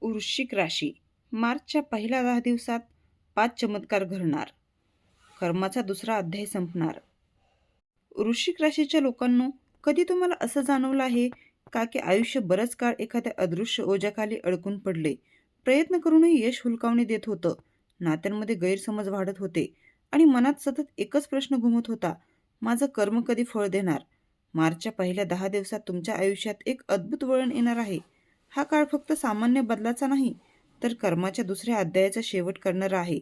वृश्चिक राशी मार्चच्या पहिल्या 10 दिवसात 5 चमत्कार घडणार. कर्माचा दुसरा अध्याय संपणार. वृश्चिक राशीच्या लोकांनो, कधी तुम्हाला असं जाणवलं आहे का की आयुष्य बराच काळ एखाद्या अदृश्य ओझ्याखाली अडकून पडले. प्रयत्न करूनही यश हुलकावणी देत होतं. नात्यांमध्ये गैरसमज वाढत होते आणि मनात सतत एकच प्रश्न घुमत होता, माझं कर्म कधी फळ देणार. मार्चच्या पहिल्या 10 दिवसात तुमच्या आयुष्यात एक अद्भुत वळण येणार आहे. हा काळ फक्त सामान्य बदलाचा नाही, तर कर्माच्या दुसऱ्या अध्यायाचा शेवट करणारा आहे.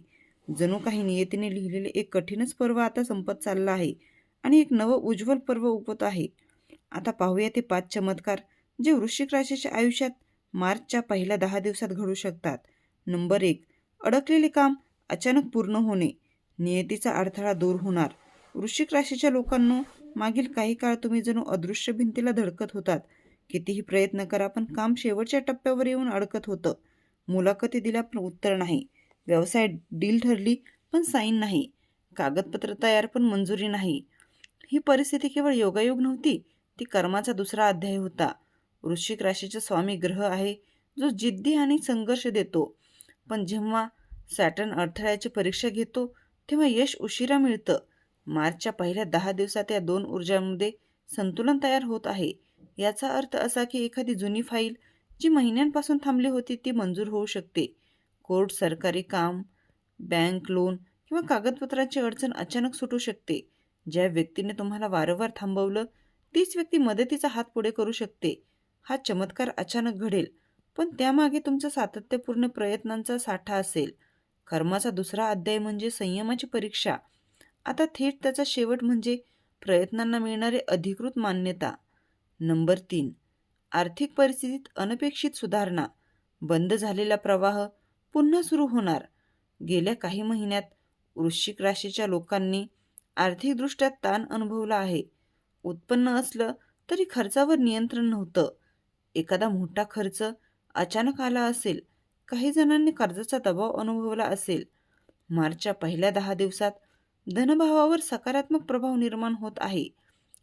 जणू काही नियतीने लिहिलेले एक कठीणच पर्व आता संपत चाललं आहे आणि एक नवं उज्ज्वल पर्व उगवत आहे. आता पाहूया ते 5 चमत्कार जे वृश्चिक राशीच्या आयुष्यात मार्चच्या पहिल्या 10 दिवसात घडू शकतात. नंबर 1. अडकलेले काम अचानक पूर्ण होणे. नियतीचा अडथळा दूर होणार. वृश्चिक राशीच्या लोकांनो, मागील काही काळ तुम्ही जणू अदृश्य भिंतीला धडकत होतात. कितीही प्रयत्न करा पण काम शेवटच्या टप्प्यावर येऊन अडकत होतं. मुलाखती दिल्या पण उत्तर नाही. व्यवसाय डील ठरली पण साईन नाही. कागदपत्र तयार पण मंजुरी नाही. ही परिस्थिती केवळ योगायोग नव्हती, ती कर्माचा दुसरा अध्याय होता. वृश्चिक राशीचा स्वामी ग्रह आहे जो जिद्दी आणि संघर्ष देतो. पण जेव्हा सॅटर्न अडथळ्याची परीक्षा घेतो तेव्हा यश उशिरा मिळतं. मार्चच्या पहिल्या 10 दिवसात या दोन ऊर्जांमध्ये संतुलन तयार होत आहे. याचा अर्थ असा की एखादी जुनी फाईल जी महिन्यांपासून थांबली होती ती मंजूर होऊ शकते. कोर्ट, सरकारी काम, बँक लोन किंवा कागदपत्रांची अडचण अचानक सुटू शकते. ज्या व्यक्तीने तुम्हाला वारंवार थांबवलं तीच व्यक्ती मदतीचा हात पुढे करू शकते. हा चमत्कार अचानक घडेल, पण त्यामागे तुमचा सातत्यपूर्ण प्रयत्नांचा साठा असेल. कर्माचा दुसरा अध्याय म्हणजे संयमाची परीक्षा. आता थेट त्याचा शेवट म्हणजे प्रयत्नांना मिळणारे अधिकृत मान्यता. नंबर 3. आर्थिक परिस्थितीत अनपेक्षित सुधारणा. बंद झालेला प्रवाह पुन्हा सुरू होणार. गेल्या काही महिन्यात वृश्चिक राशीच्या लोकांनी आर्थिकदृष्ट्या ताण अनुभवला आहे. उत्पन्न असलं तरी खर्चावर नियंत्रण नव्हतं. एखादा मोठा खर्च अचानक आला असेल. काही जणांनी कर्जाचा दबाव अनुभवला असेल. मार्चच्या पहिल्या 10 दिवसात धनभावावर सकारात्मक प्रभाव निर्माण होत आहे.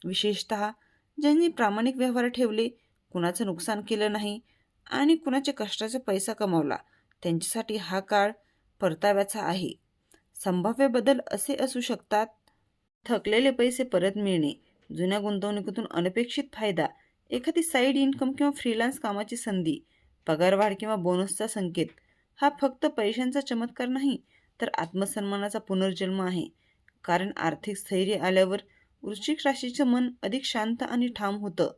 विशेषतः ज्यांनी प्रामाणिक व्यवहार ठेवले, कुणाचं नुकसान केलं नाही आणि कुणाचे कष्टाचा पैसा कमावला, त्यांच्यासाठी हा काळ परताव्याचा आहे. संभाव्य बदल असे असू शकतात: थकलेले पैसे परत मिळणे, जुन्या गुंतवणुकीतून अनपेक्षित फायदा, एखादी साईड इन्कम किंवा फ्रीलान्स कामाची संधी, पगारवाढ किंवा बोनसचा संकेत. हा फक्त पैशांचा चमत्कार नाही, तर आत्मसन्मानाचा पुनर्जन्म आहे. कारण आर्थिक स्थैर्य आल्यावर वृश्चिक राशीचं मन अधिक शांत आणि ठाम होतं.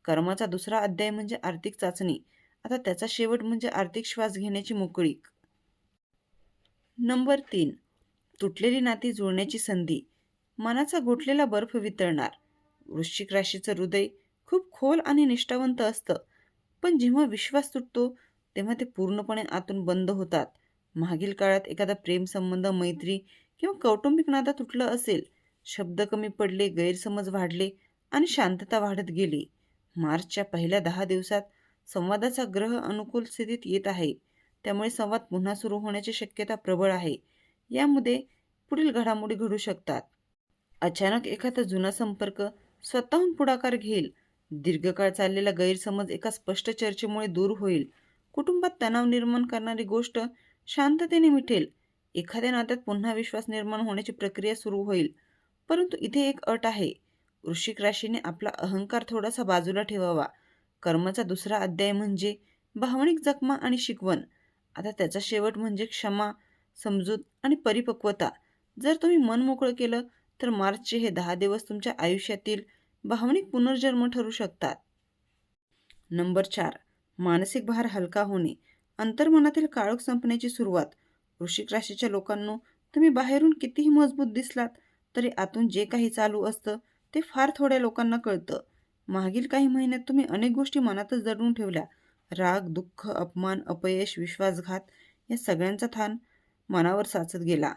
कर्माचा दुसरा अध्याय म्हणजे आर्थिक चाचणी. आता त्याचा शेवट म्हणजे आर्थिक श्वास घेण्याची मोकळीक. नंबर 3. तुटलेली नाती जुळण्याची संधी. मनाचा गोठलेला बर्फ वितळणार. वृश्चिक राशीचं हृदय खूप खोल आणि निष्ठावंत असतं, पण जेव्हा विश्वास तुटतो तेव्हा ते पूर्णपणे आतून बंद होतात. मागील काळात एखादा प्रेमसंबंध, मैत्री किंवा कौटुंबिक नाता तुटलं असेल. शब्द कमी पडले, गैरसमज वाढले आणि शांतता वाढत गेली. मार्चच्या पहिल्या 10 दिवसात संवादाचा ग्रह अनुकूल स्थितीत येत आहे. त्यामुळे संवाद पुन्हा सुरू होण्याची शक्यता प्रबळ आहे. यामध्ये पुढील घडामोडी घडू शकतात. अचानक एखादा जुना संपर्क स्वतःहून पुढाकार घेईल. दीर्घकाळ चाललेला गैरसमज एका स्पष्ट चर्चेमुळे दूर होईल. कुटुंबात तणाव निर्माण करणारी गोष्ट शांततेने मिटेल. एखाद्या नात्यात पुन्हा विश्वास निर्माण होण्याची प्रक्रिया सुरू होईल. परंतु इथे एक अट आहे. वृश्चिक राशीने आपला अहंकार थोडासा बाजूला ठेवावा. कर्माचा दुसरा अध्याय म्हणजे भावनिक जखमा आणि शिकवण. आता त्याचा शेवट म्हणजे क्षमा, समजूत आणि परिपक्वता. जर तुम्ही मन मोकळं केलं तर मार्चचे हे 10 दिवस तुमच्या आयुष्यातील भावनिक पुनर्जन्म ठरू शकतात. नंबर 4. मानसिक भार हलका होणे. अंतर्मनातील काळोख संपण्याची सुरुवात. वृश्चिक राशीच्या लोकांनो, तुम्ही बाहेरून कितीही मजबूत दिसलात तरी आतून जे काही चालू असतं ते फार थोड्या लोकांना कळतं. मागील काही महिन्यात तुम्ही अनेक गोष्टी मनातच दडवून ठेवल्या. राग, दुःख, अपमान, अपयश, विश्वासघात या सगळ्यांचा थान मनावर साचत गेला.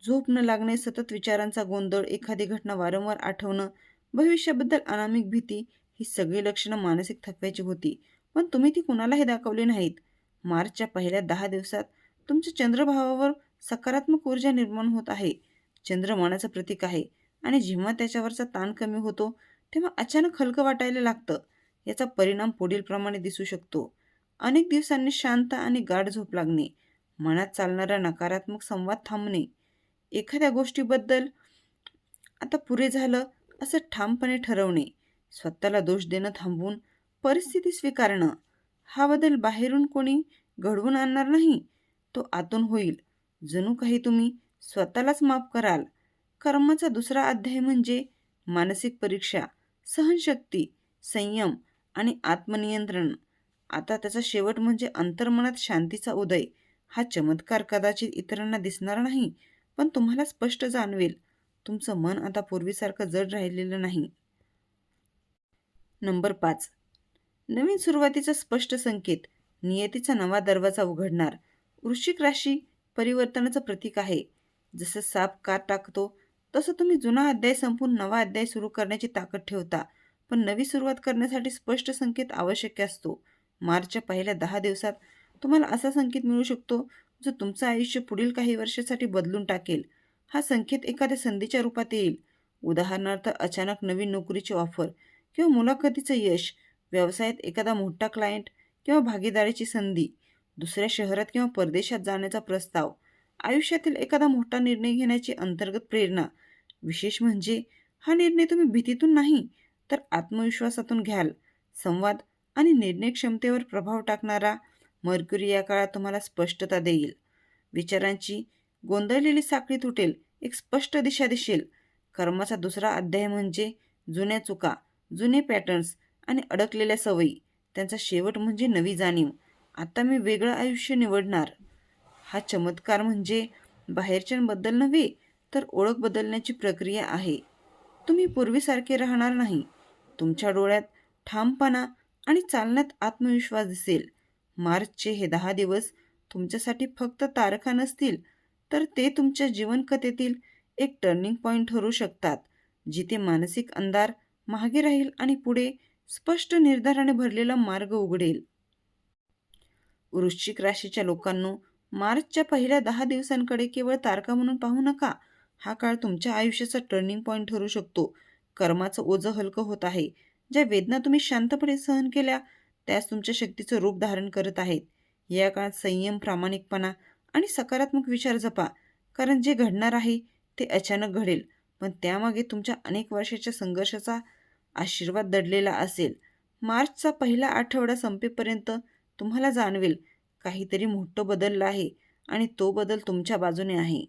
झोप न लागणे, सतत विचारांचा गोंधळ, एखादी घटना वारंवार आठवणं, भविष्याबद्दल अनामिक भीती, ही सगळी लक्षणं मानसिक थकव्याची होती. पण तुम्ही ती कुणालाही दाखवली नाहीत. मार्चच्या पहिल्या 10 दिवसात तुमच्या चंद्रभावावर सकारात्मक ऊर्जा निर्माण होत आहे. चंद्र मनाचं प्रतीक आहे आणि जेव्हा त्याच्यावरचा ताण कमी होतो तेव्हा अचानक हलकं वाटायला लागतं. याचा परिणाम पुढील प्रमाणे दिसू शकतो. अनेक दिवसांनी शांत आणि गाढ झोप लागणे, मनात चालणारा नकारात्मक संवाद थांबणे, एखाद्या गोष्टीबद्दल आता पुरे झालं असं ठामपणे ठरवणे, स्वतःला दोष देणं थांबवून परिस्थिती स्वीकारणं. हा बदल बाहेरून कोणी घडवून आणणार नाही, तो आतून होईल. जणू काही तुम्ही स्वतःलाच माफ कराल. कर्माचा दुसरा अध्याय म्हणजे मानसिक परीक्षा, सहनशक्ती, संयम आणि आत्मनियंत्रण. आता त्याचा शेवट म्हणजे अंतर्मनात शांतीचा उदय. हा चमत्कार कदाचित इतरांना दिसणार नाही, पण तुम्हाला स्पष्ट जाणवेल. तुमचं मन आता पूर्वीसारखं जड राहिलेलं नाही. नंबर 5. नवीन सुरुवातीचा स्पष्ट संकेत. नियतीचा नवा दरवाजा उघडणार. वृश्चिक राशी परिवर्तनाचं प्रतीक आहे. जसं साप कात टाकतो तसं तुम्ही जुना अध्याय संपवून नवा अध्याय सुरू करण्याची ताकद ठेवता. पण नवी सुरुवात करण्यासाठी स्पष्ट संकेत आवश्यक असतो. मार्चच्या पहिल्या 10 दिवसात तुम्हाला असा संकेत मिळू शकतो जो तुमचं आयुष्य पुढील काही वर्षासाठी बदलून टाकेल. हा संकेत एखाद्या संधीच्या रूपात येईल. उदाहरणार्थ अचानक नवीन नोकरीची ऑफर किंवा मुलाखतीचं यश, व्यवसायात एखादा मोठा क्लायंट किंवा भागीदारीची संधी, दुसऱ्या शहरात किंवा परदेशात जाण्याचा प्रस्ताव, आयुष्यातील एखादा मोठा निर्णय घेण्याची अंतर्गत प्रेरणा. विशेष म्हणजे हा निर्णय तुम्ही भीतीतून नाही तर आत्मविश्वासातून घ्याल. संवाद आणि निर्णय क्षमतेवर प्रभाव टाकणारा मर्क्युरी या काळात तुम्हाला स्पष्टता देईल. विचारांची गोंधळलेली साखळी तुटेल, एक स्पष्ट दिशा दिसेल. कर्माचा दुसरा अध्याय म्हणजे जुन्या चुका, जुने पॅटर्न्स आणि अडकलेल्या सवयी. त्यांचा शेवट म्हणजे नवी जाणीव. आता मी वेगळं आयुष्य निवडणार. हा चमत्कार म्हणजे बाहेरच्यांबद्दल नव्हे तर ओळख बदलण्याची प्रक्रिया आहे. तुम्ही पूर्वीसारखे राहणार नाही. तुमच्या डोळ्यात ठामपणा आणि चालण्यात आत्मविश्वास दिसेल. मार्चचे हे 10 दिवस तुमच्यासाठी फक्त तारखा नसतील, तर ते तुमच्या जीवनकथेतील एक टर्निंग पॉईंट ठरू शकतात, जिथे मानसिक अंधार मागे राहील आणि पुढे स्पष्ट निर्धाराने भरलेला मार्ग उघडेल. वृश्चिक राशीच्या लोकांनो, मार्चच्या पहिल्या 10 दिवसांकडे केवळ तारखा म्हणून पाहू नका. हा काळ तुमच्या आयुष्याचा टर्निंग पॉईंट ठरू शकतो. कर्माचं ओझं हलकं होत आहे. ज्या वेदना तुम्ही शांतपणे सहन केल्या, त्याच तुमच्या शक्तीचं रूप धारण करत आहेत. या काळात संयम, प्रामाणिकपणा आणि सकारात्मक विचार जपा. कारण जे घडणार आहे ते अचानक घडेल, पण त्यामागे तुमच्या अनेक वर्षाच्या संघर्षाचा आशीर्वाद दडलेला असेल. मार्चचा पहिला आठवडा संपेपर्यंत तुम्हाला जाणवेल काहीतरी मोठं बदललं आहे आणि तो बदल तुमच्या बाजूने आहे.